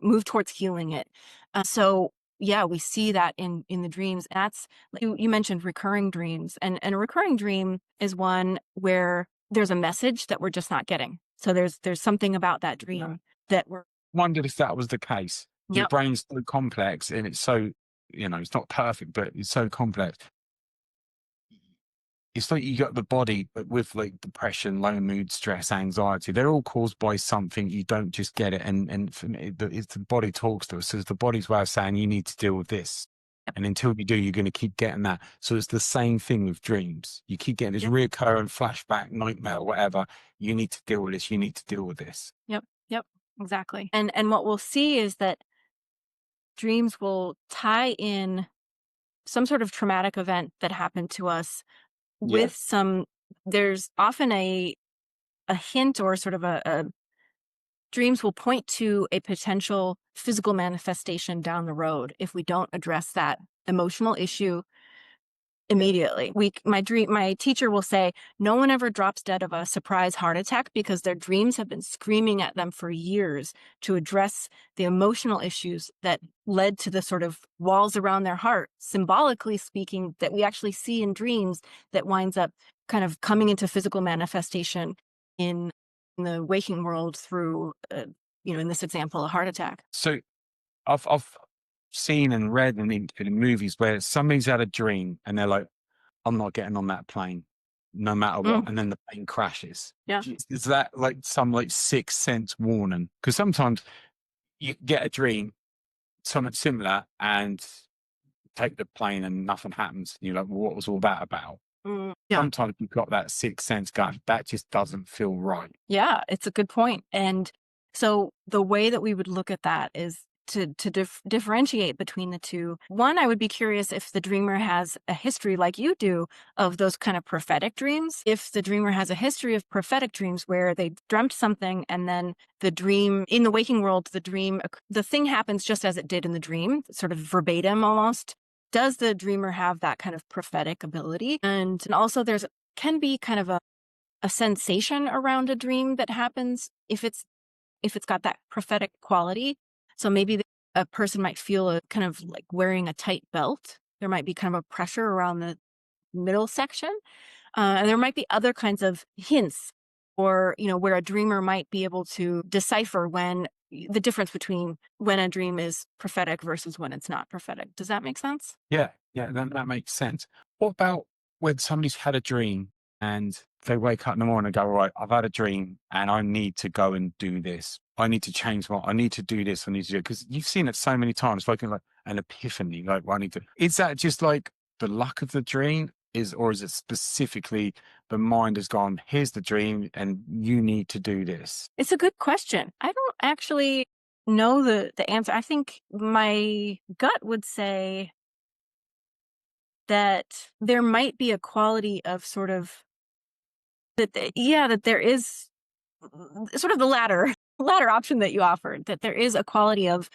move towards healing it. So yeah, we see that in the dreams. That's you mentioned recurring dreams, and a recurring dream is one where there's a message that we're just not getting. So there's something about that dream that we're. Wondered if that was the case. Your Yep. brain's so complex and it's so, it's not perfect, but it's so complex. It's like you got the body, but with like depression, low mood, stress, anxiety, they're all caused by something. You don't just get it. And for me, it's the body talks to us. So it's the body's way of saying you need to deal with this. Yep. And until you do, you're going to keep getting that. So it's the same thing with dreams. You keep getting this Yep. reoccurring flashback, nightmare, or whatever. You need to deal with this. You need to deal with this. Yep. Yep. Exactly. And what we'll see is that dreams will tie in some sort of traumatic event that happened to us Yeah. with there's often a hint or sort of a dreams will point to a potential physical manifestation down the road if we don't address that emotional issue immediately. My teacher will say, no one ever drops dead of a surprise heart attack because their dreams have been screaming at them for years to address the emotional issues that led to the sort of walls around their heart, symbolically speaking, that we actually see in dreams that winds up kind of coming into physical manifestation in the waking world through, in this example, a heart attack. So I've seen and read in movies where somebody's had a dream and they're like, I'm not getting on that plane no matter what. Mm, And then the plane crashes. yeah. Is that like some like sixth sense warning? Because sometimes you get a dream, something similar, and take the plane and nothing happens. And you're like, well, what was all that about? Yeah. Sometimes you've got that sixth sense going, that just doesn't feel right. Yeah, it's a good point. And so the way that we would look at that is to differentiate between the two. One, I would be curious if the dreamer has a history like you do of those kind of prophetic dreams. If the dreamer has a history of prophetic dreams where they dreamt something and then the dream in the waking world, the thing happens just as it did in the dream, sort of verbatim almost. Does the dreamer have that kind of prophetic ability? And also can be kind of a sensation around a dream that happens if it's got that prophetic quality. So maybe a person might feel a kind of like wearing a tight belt. There might be kind of a pressure around the middle section. And there might be other kinds of hints or, where a dreamer might be able to decipher the difference between when a dream is prophetic versus when it's not prophetic. Does that make sense? Yeah, that makes sense. What about when somebody's had a dream and they wake up in the morning and go, right, I've had a dream and I need to go and do this. I need to change I need to do this. I need to do it. Because you've seen it so many times, like an epiphany, like, well, I need to. Is that just like the luck of the dream? Or is it specifically the mind has gone, here's the dream and you need to do this? It's a good question. I don't actually know the answer. I think my gut would say that there might be a quality of sort of that there is sort of the latter latter option that you offered, that there is a quality of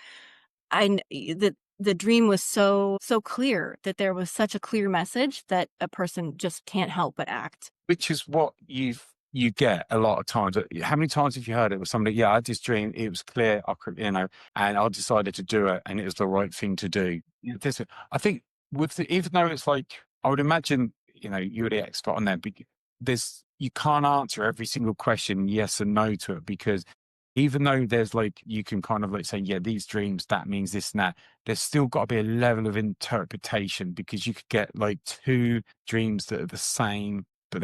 that the dream was so clear, that there was such a clear message that a person just can't help but act. Which is what you get a lot of times. How many times have you heard it with somebody? Yeah, I had this dream. It was clear. I could, and I decided to do it, and it was the right thing to do. Yeah, I think even though it's like, I would imagine, you're the expert on that. You can't answer every single question yes and no to it, because even though there's like, you can kind of like say, yeah, these dreams, that means this and that, there's still got to be a level of interpretation, because you could get like two dreams that are the same, but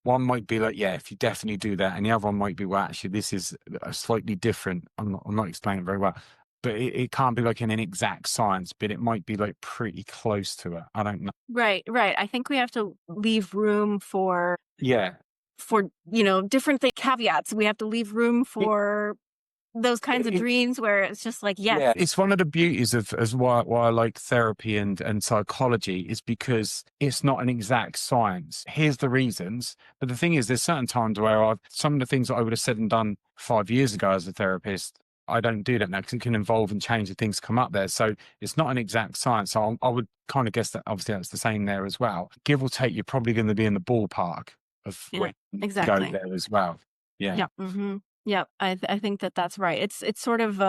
one might be like, yeah, if you definitely do that. And the other one might be, well, actually, this is a slightly different. I'm not explaining it very well, but it can't be like an exact science, but it might be like pretty close to it. I don't know. Right, right. I think we have to leave room Yeah. for different caveats. We have to leave room for those kinds of It, dreams where it's just like, Yeah, yes. it's one of the beauties of as why I like therapy and psychology, is because it's not an exact science. Here's the reasons, but the thing is, there's certain times where some of the things that I would have said and done 5 years ago as a therapist, I don't do that now, because it can evolve and change the things come up there. So it's not an exact science. So I would kind of guess that obviously that's the same there as well. Give or take, you're probably going to be in the ballpark of Yeah, when you go exactly. there as well. Yeah. Yeah. Yeah. I think that that's right. It's sort of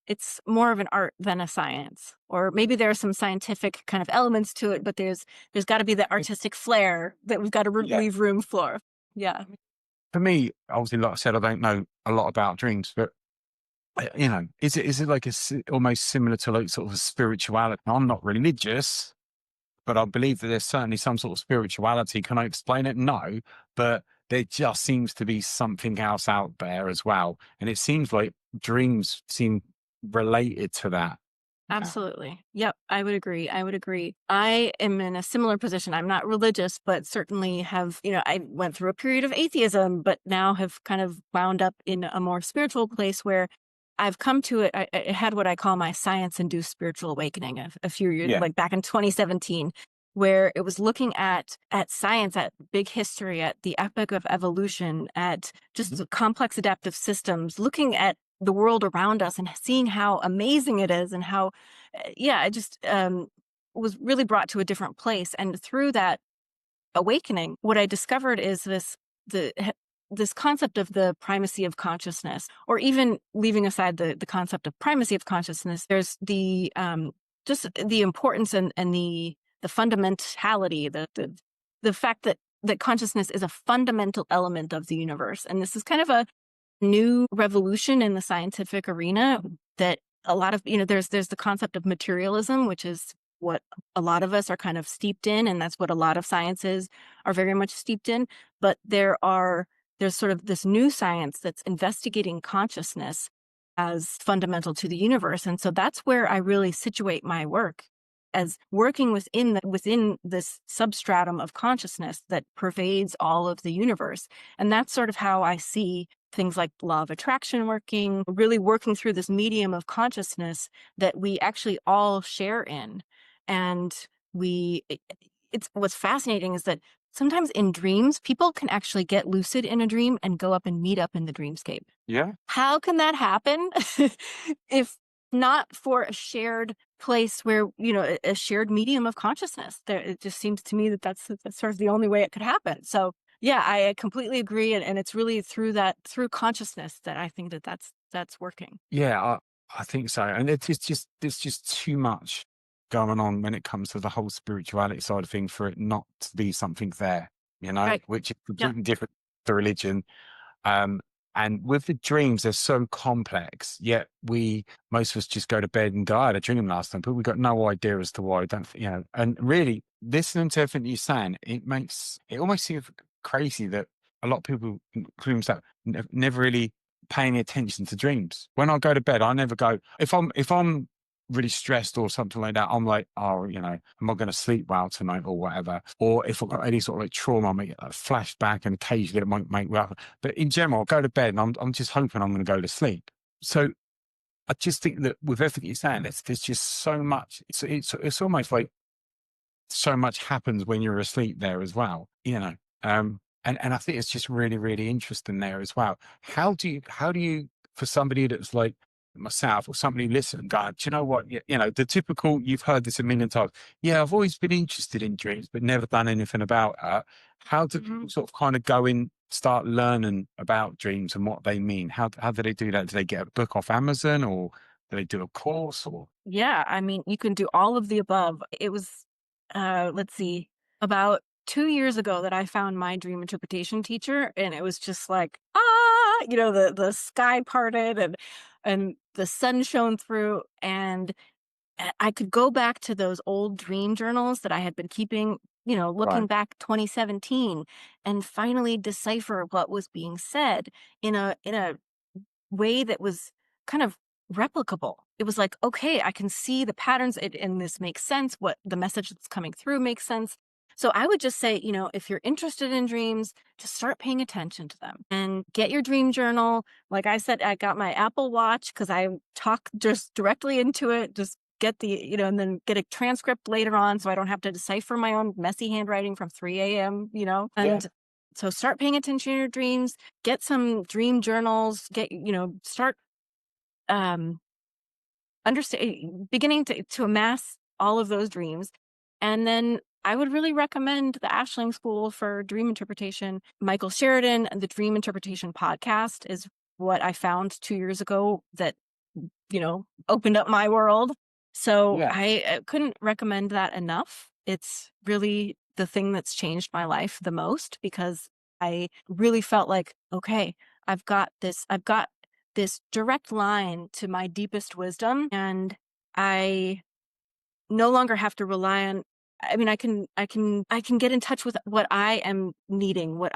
it's more of an art than a science, or maybe there are some scientific kind of elements to it, but there's got to be the artistic flair that we've got to Yeah. leave room for. Yeah. For me, obviously, like I said, I don't know a lot about dreams, but is it like almost similar to like sort of a spirituality? I'm not religious, but I believe that there's certainly some sort of spirituality. Can I explain it? No, but there just seems to be something else out there as well. And it seems like dreams seem related to that. Absolutely. Yep. I would agree. I would agree. I am in a similar position. I'm not religious, but certainly have, I went through a period of atheism, but now have kind of wound up in a more spiritual place where I've come to it. I had what I call my science induced spiritual awakening a few years, Yeah. like back in 2017, where it was looking at science, at big history, at the epic of evolution, at just the complex adaptive systems, looking at the world around us and seeing how amazing it is, and how, yeah, I just was really brought to a different place. And through that awakening, what I discovered is the this concept of the primacy of consciousness, or even leaving aside the concept of primacy of consciousness, there's the just the importance and the fundamentality, the fact that consciousness is a fundamental element of the universe. And this is kind of a new revolution in the scientific arena, that a lot of, there's the concept of materialism, which is what a lot of us are kind of steeped in, and that's what a lot of sciences are very much steeped in. But there's sort of this new science that's investigating consciousness as fundamental to the universe. And so that's where I really situate my work, as working within this substratum of consciousness that pervades all of the universe. And that's sort of how I see things like law of attraction working, really working through this medium of consciousness that we actually all share in. And it's what's fascinating is that sometimes in dreams, people can actually get lucid in a dream and go up and meet up in the dreamscape. Yeah. How can that happen if not for a shared place where, a shared medium of consciousness? It just seems to me that that's sort of the only way it could happen. So yeah, I completely agree. And it's really through consciousness that I think that's working. Yeah, I think so. And it's just too much going on when it comes to the whole spirituality side of things for it not to be something there, Right. which is Yeah. completely different to religion. Um, And with the dreams, they're so complex, yet most of us just go to bed and go, I had a dream last night, but we've got no idea as to why. And really listening to everything you're saying, it almost seems crazy that a lot of people, including myself, never really paying attention to dreams. When I go to bed, I never go, if I'm really stressed or something like that, I'm like, oh, am I going to sleep well tonight or whatever? Or if I've got any sort of like trauma, I might get like flashback and occasionally it might make me up. But in general, I go to bed and I'm just hoping I'm going to go to sleep. So I just think that with everything you're saying, there's just so much. It's almost like so much happens when you're asleep there as well, and I think it's just really, really interesting there as well. How do you, for somebody that's like myself or somebody listening, going, do you know what? The typical, you've heard this a million times. Yeah, I've always been interested in dreams, but never done anything about it. How do people sort of kind of go in, start learning about dreams and what they mean? How do they do that? Do they get a book off Amazon, or do they do a course, or? Yeah, I mean, you can do all of the above. It was, let's see, about 2 years ago that I found my dream interpretation teacher, and it was just like, the sky parted and the sun shone through, and I could go back to those old dream journals that I had been keeping, looking Right. back 2017, and finally decipher what was being said in a way that was kind of replicable. It was like, okay, I can see the patterns and this makes sense. What the message that's coming through makes sense. So I would just say, if you're interested in dreams, just start paying attention to them and get your dream journal. Like I said, I got my Apple Watch because I talk just directly into it. Just get and then get a transcript later on so I don't have to decipher my own messy handwriting from 3 a.m., Yeah. and so start paying attention to your dreams, get some dream journals, start um understand beginning to amass all of those dreams. And then I would really recommend the Ashling School for Dream Interpretation. Michael Sheridan and the Dream Interpretation podcast is what I found 2 years ago that opened up my world. So Yeah. I couldn't recommend that enough. It's really the thing that's changed my life the most, because I really felt like, okay, I've got this direct line to my deepest wisdom, and I no longer have to rely on. I mean, I can get in touch with what I am needing, what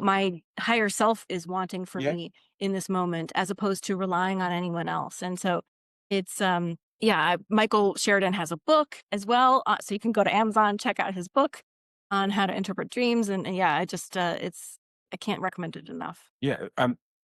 my higher self is wanting for Yeah. me in this moment, as opposed to relying on anyone else. And so it's yeah, Michael Sheridan has a book as well, so you can go to Amazon, check out his book on how to interpret dreams, and yeah, I can't recommend it enough. Yeah,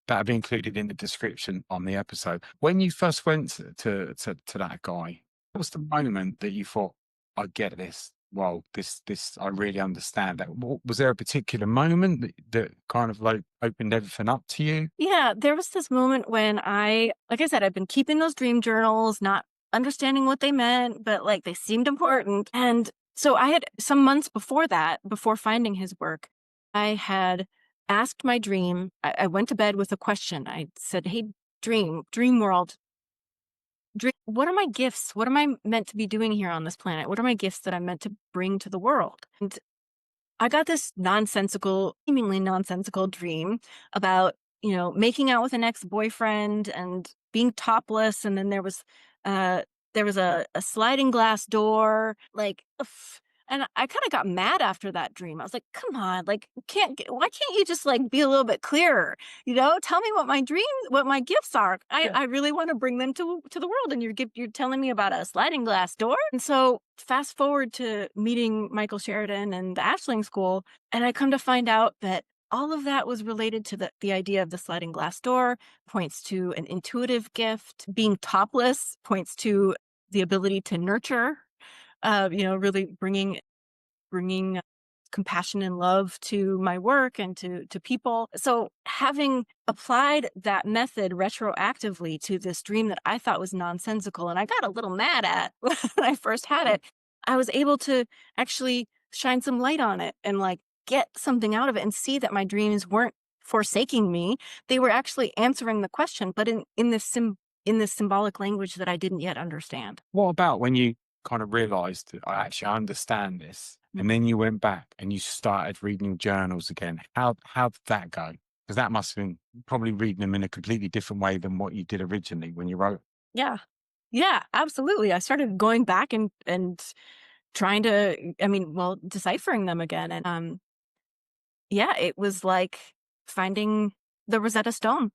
that'll be included in the description on the episode. When you first went to that guy, what was the moment that you thought, I get this? Well, this I really understand that. Was there a particular moment that kind of like opened everything up to you? Yeah, there was this moment when like I said, I've been keeping those dream journals, not understanding what they meant, but like they seemed important. And so I had some months before that, before finding his work, I had asked my dream. I went to bed with a question. I said, hey, dream world, dream, what are my gifts? What am I meant to be doing here on this planet? What are my gifts that I'm meant to bring to the world? And I got this seemingly nonsensical dream about, making out with an ex-boyfriend and being topless. And then there was a sliding glass door, like, ugh. And I kind of got mad after that dream. I was like, come on, like, why can't you just like be a little bit clearer? Tell me what my gifts are. I really want to bring them to the world. And you're telling me about a sliding glass door. And so fast forward to meeting Michael Sheridan and the Ashling School, and I come to find out that all of that was related to the idea of the sliding glass door, points to an intuitive gift. Being topless points to the ability to nurture, really bringing compassion and love to my work and to people. So having applied that method retroactively to this dream that I thought was nonsensical and I got a little mad at when I first had it, I was able to actually shine some light on it and like get something out of it and see that my dreams weren't forsaking me. They were actually answering the question, but in this symbolic language that I didn't yet understand. What about when you kind of realized that I understand this, and then you went back and you started reading journals again? How did that go? Because that must have been probably reading them in a completely different way than what you did originally when you wrote. Yeah. Yeah, absolutely. I started going back and trying to, I mean, well, deciphering them again. And yeah, it was like finding the Rosetta Stone.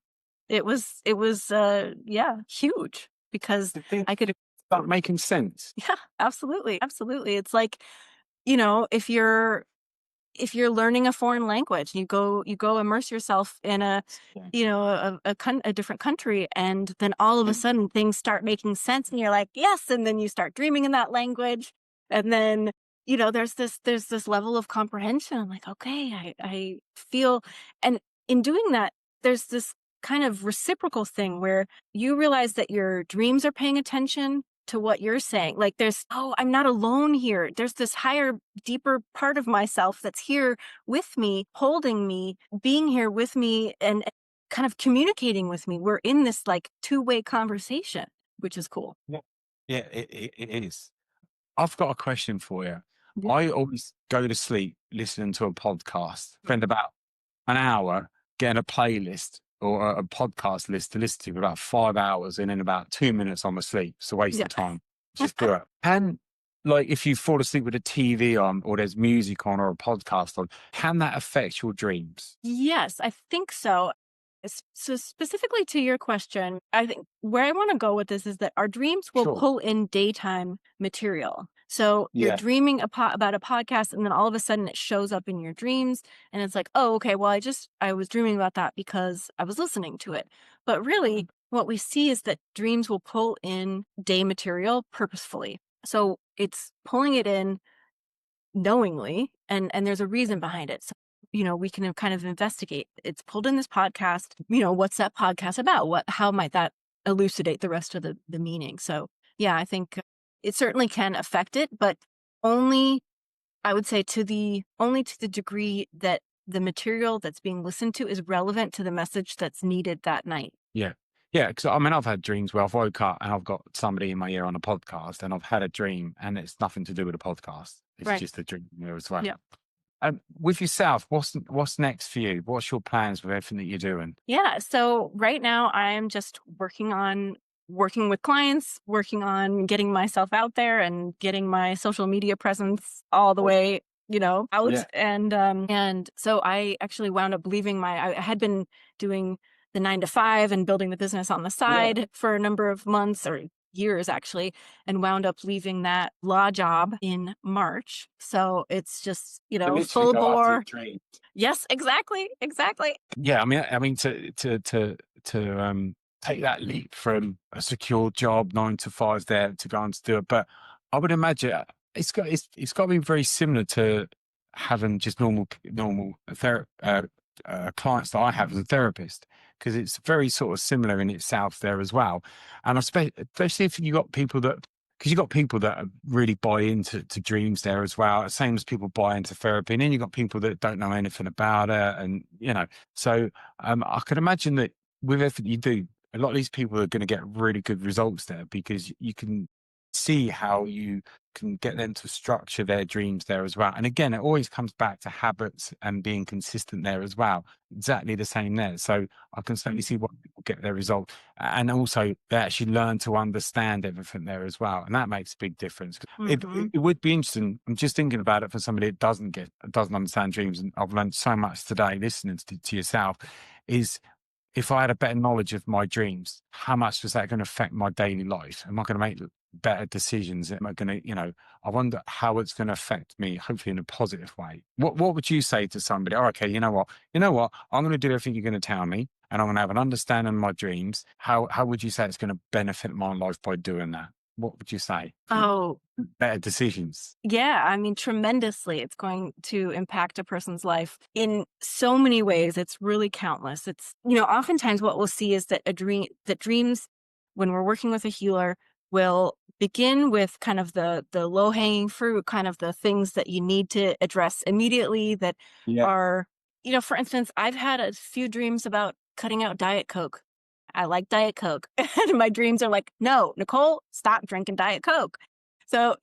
It was yeah, huge because Did things I could start making sense? yeah, absolutely. Absolutely. It's like, you know, if you're learning a foreign language, you go immerse yourself in a, Yeah. you know, a different country, and then all of a sudden things start making sense, and you're like, yes, and then you start dreaming in that language, and then there's this level of comprehension. I'm like, okay, I feel, and in doing that, there's this kind of reciprocal thing where you realize that your dreams are paying attention to what you're saying. Like there's, oh, I'm not alone here. There's this higher, deeper part of myself that's here with me, holding me, being here with me, and kind of communicating with me. We're in this like two-way conversation, which is cool. Yeah, yeah, it is. I've got a question for you. Yeah. I always go to sleep listening to a podcast, spend about an hour getting a playlist or a podcast list to listen to for about 5 hours, and in about 2 minutes I'm asleep. It's a waste Yeah. of time. Just do it. And like if you fall asleep with a TV on or there's music on or a podcast on, can that affect your dreams? Yes, I think so. So specifically to your question, I think where I want to go with this is that our dreams will Sure. pull in daytime material. So you're Yeah. dreaming about a podcast, and then all of a sudden it shows up in your dreams, and it's like, oh, okay, well, I was dreaming about that because I was listening to it. But really, what we see is that dreams will pull in day material purposefully. So it's pulling it in knowingly, and there's a reason behind it. So, we can kind of investigate. It's pulled in this podcast. What's that podcast about? How might that elucidate the rest of the meaning? So, yeah, I think it certainly can affect it, but only, I would say, only to the degree that the material that's being listened to is relevant to the message that's needed that night. Yeah. Yeah. Because I mean, I've had dreams where I've woke up and I've got somebody in my ear on a podcast, and I've had a dream and it's nothing to do with the podcast. It's Right. just a dream there as well. Yeah. With yourself, what's next for you? What's your plans with everything that you're doing? Yeah. So right now I'm just working with clients, working on getting myself out there and getting my social media presence all the way, out. Yeah. And so I actually wound up leaving I had been doing the 9 to 5 and building the business on the Yeah. side for a number of months or years actually, and wound up leaving that law job in March. So it's just, To literally full go after your bore. dream. Yes, exactly. Exactly. Yeah, I mean to take that leap from a secure job, 9 to 5 there to go on to do it. But I would imagine it's got to be very similar to having just clients that I have as a therapist, because it's very sort of similar in itself there as well. And especially if you got people that, because you got people that really buy into dreams there as well, same as people buy into therapy, and then you got people that don't know anything about it, and so I can imagine that with everything you do, a lot of these people are going to get really good results there, because you can see how you can get them to structure their dreams there as well. And again, it always comes back to habits and being consistent there as well. Exactly the same there. So I can certainly see why people get their result. And also they actually learn to understand everything there as well. And that makes a big difference. Hmm. It would be interesting. I'm just thinking about it for somebody that doesn't understand dreams. And I've learned so much today listening to yourself, is if I had a better knowledge of my dreams, how much was that going to affect my daily life? Am I going to make better decisions? Am I going to, I wonder how it's going to affect me, hopefully in a positive way. What would you say to somebody? Oh, okay, you know what? I'm going to do everything you're going to tell me, and I'm going to have an understanding of my dreams. How would you say it's going to benefit my life by doing that? What would you say? Oh, Better decisions. yeah, I mean, tremendously. It's going to impact a person's life in so many ways. It's really countless. It's, oftentimes what we'll see is that dreams, when we're working with a healer, will begin with kind of the low-hanging fruit, kind of the things that you need to address immediately that Yeah. are, for instance, I've had a few dreams about cutting out Diet Coke. I like Diet Coke. And my dreams are like, no, Nicole, stop drinking Diet Coke. So,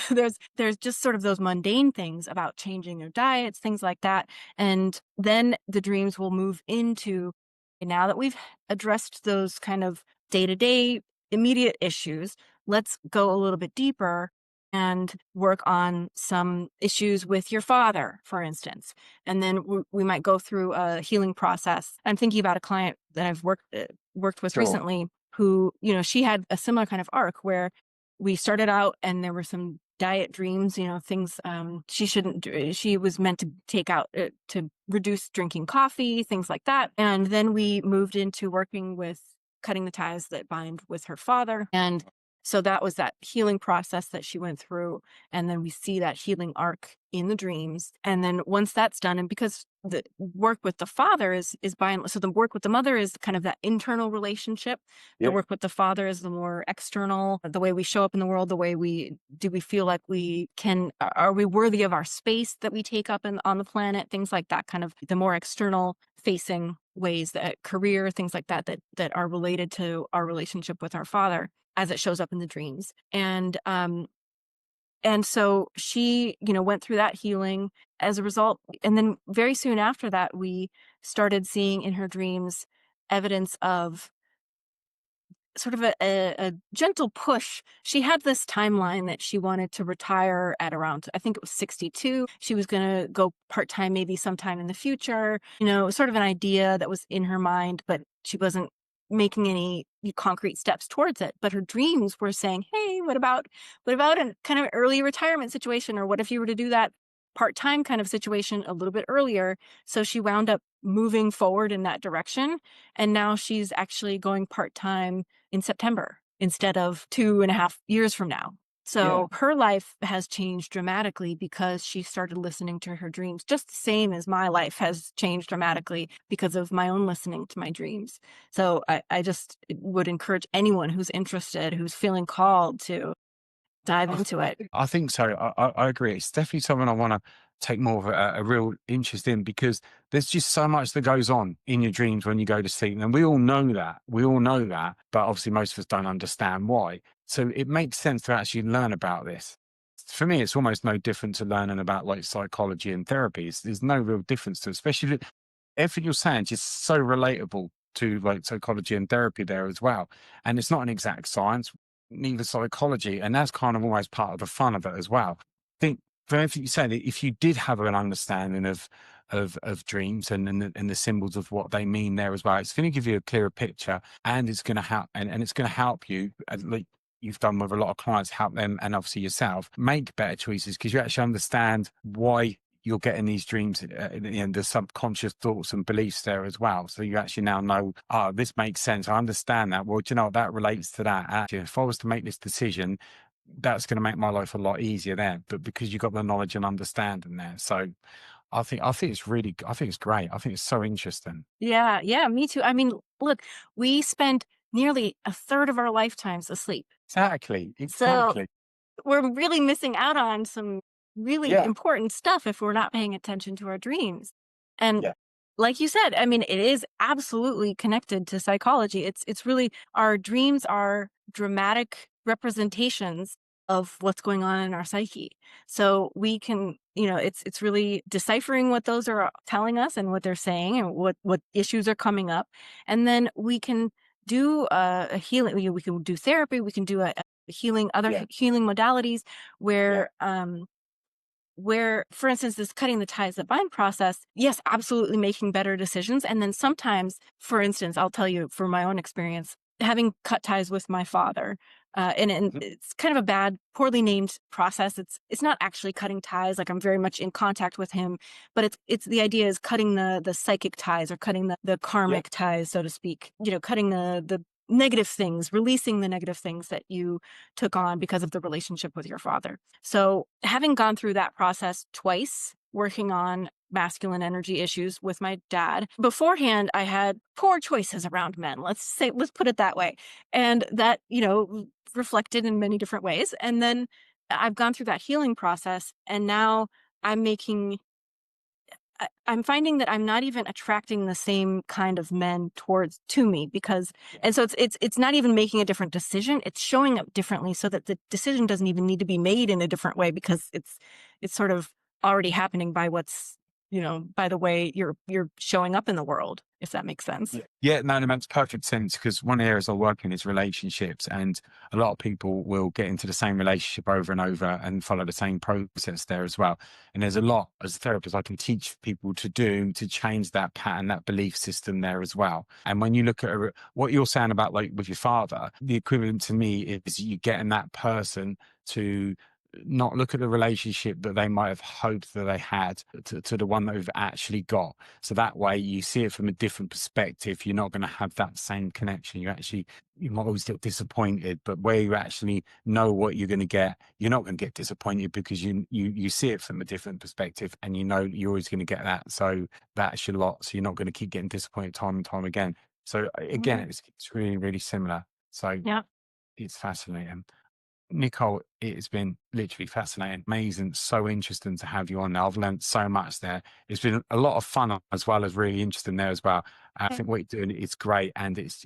there's just sort of those mundane things about changing their diets, things like that. And then the dreams will move into, now that we've addressed those kind of day-to-day immediate issues, let's go a little bit deeper and work on some issues with your father, for instance. And then we might go through a healing process. I'm thinking about a client that I've worked with Sure. recently who, she had a similar kind of arc where we started out and there were some diet dreams, things she shouldn't do. She was meant to take out to reduce drinking coffee, things like that. And then we moved into working with cutting the ties that bind with her father. And so that was that healing process that she went through. And then we see that healing arc in the dreams. And then once that's done, and because the work with the father is by and so the work with the mother is kind of that internal relationship. The Yeah. work with the father is the more external, the way we show up in the world, the way we feel like we can, are we worthy of our space that we take up on the planet, things like that, kind of the more external facing ways, that career, things like that are related to our relationship with our father as it shows up in the dreams. And so she, went through that healing as a result. And then very soon after that, we started seeing in her dreams evidence of sort of a gentle push. She had this timeline that she wanted to retire at around, I think it was 62. She was going to go part-time maybe sometime in the future, sort of an idea that was in her mind, but she wasn't making any concrete steps towards it. But her dreams were saying, hey, what about a kind of early retirement situation? Or what if you were to do that part-time kind of situation a little bit earlier? So she wound up moving forward in that direction. And now she's actually going part-time in September instead of 2.5 years from now. Yeah. So her life has changed dramatically because she started listening to her dreams, just the same as my life has changed dramatically because of my own listening to my dreams. So I just would encourage anyone who's interested, who's feeling called, to dive into it. I think so. I agree. It's definitely something I want to take more of a real interest in, because there's just so much that goes on in your dreams when you go to sleep. And we all know that. We all know that. But obviously, most of us don't understand why. So it makes sense to actually learn about this. For me, it's almost no different to learning about like psychology and therapies. There's no real difference to it, especially everything you're saying is just so relatable to like psychology and therapy there as well. And it's not an exact science, neither psychology, and that's kind of almost part of the fun of it as well. I think for everything you say, that if you did have an understanding of dreams and the symbols of what they mean there as well, it's going to give you a clearer picture, and it's going to help, and it's going to help you, like you've done with a lot of clients, help them and obviously yourself make better choices, because you actually understand why you're getting these dreams, and the subconscious thoughts and beliefs there as well. So you actually now know, oh, this makes sense. I understand that. Well, do you know what? That relates to that. Actually, if I was to make this decision, that's going to make my life a lot easier there. But because you've got the knowledge and understanding there. So I think it's really, I think it's great. I think it's so interesting. Yeah, yeah, me too. I mean, look, we spend nearly a third of our lifetimes asleep. Exactly. So Exactly. we're really missing out on some really Yeah. important stuff if we're not paying attention to our dreams. And Yeah. like you said, I mean, it is absolutely connected to psychology. It's really, our dreams are dramatic representations of what's going on in our psyche. So we can, it's really deciphering what those are telling us and what they're saying and what issues are coming up. And then we can do a healing. We can do therapy. We can do a healing, other Yeah. healing modalities Yeah. where, for instance, this cutting the ties that bind process, yes, absolutely making better decisions. And then sometimes, for instance, I'll tell you from my own experience, having cut ties with my father, and Mhm. it's kind of a bad, poorly named process. It's not actually cutting ties. Like, I'm very much in contact with him, but it's the idea is cutting the psychic ties, or cutting the Yeah. karmic ties, so to speak. Cutting the negative things, releasing the negative things that you took on because of the relationship with your father. So, having gone through that process twice, working on masculine energy issues with my dad, beforehand, I had poor choices around men. Let's put it that way. And that, reflected in many different ways. And then I've gone through that healing process, and now I'm making I'm finding that I'm not even attracting the same kind of men towards to me because and so it's not even making a different decision. It's showing up differently so that the decision doesn't even need to be made in a different way because it's sort of already happening by what's, by the way you're showing up in the world, if that makes sense. Yeah, no, that makes perfect sense because one of the areas I work in is relationships, and a lot of people will get into the same relationship over and over and follow the same process there as well. And there's a lot as a therapist I can teach people to do to change that pattern, that belief system there as well. And when you look at what you're saying about like with your father, the equivalent to me is you getting that person to not look at the relationship that they might have hoped that they had to the one that they've actually got. So that way you see it from a different perspective. You're not going to have that same connection. You might always get disappointed, but where you actually know what you're going to get, you're not going to get disappointed because you see it from a different perspective and you know you're always going to get that. So that's your lot. So you're not going to keep getting disappointed time and time again. So again, Mhm. it's really, really similar. So Yeah. it's fascinating. Nicole, it's been literally fascinating, amazing, so interesting to have you on there. I've learned so much there. It's been a lot of fun as well as really interesting there as well. I think what you're doing is great, and there's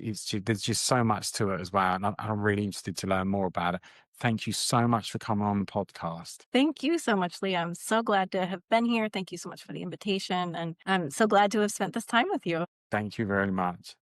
just so much to it as well. And I'm really interested to learn more about it. Thank you so much for coming on the podcast. Thank you so much, Leah. I'm so glad to have been here. Thank you so much for the invitation. And I'm so glad to have spent this time with you. Thank you very much.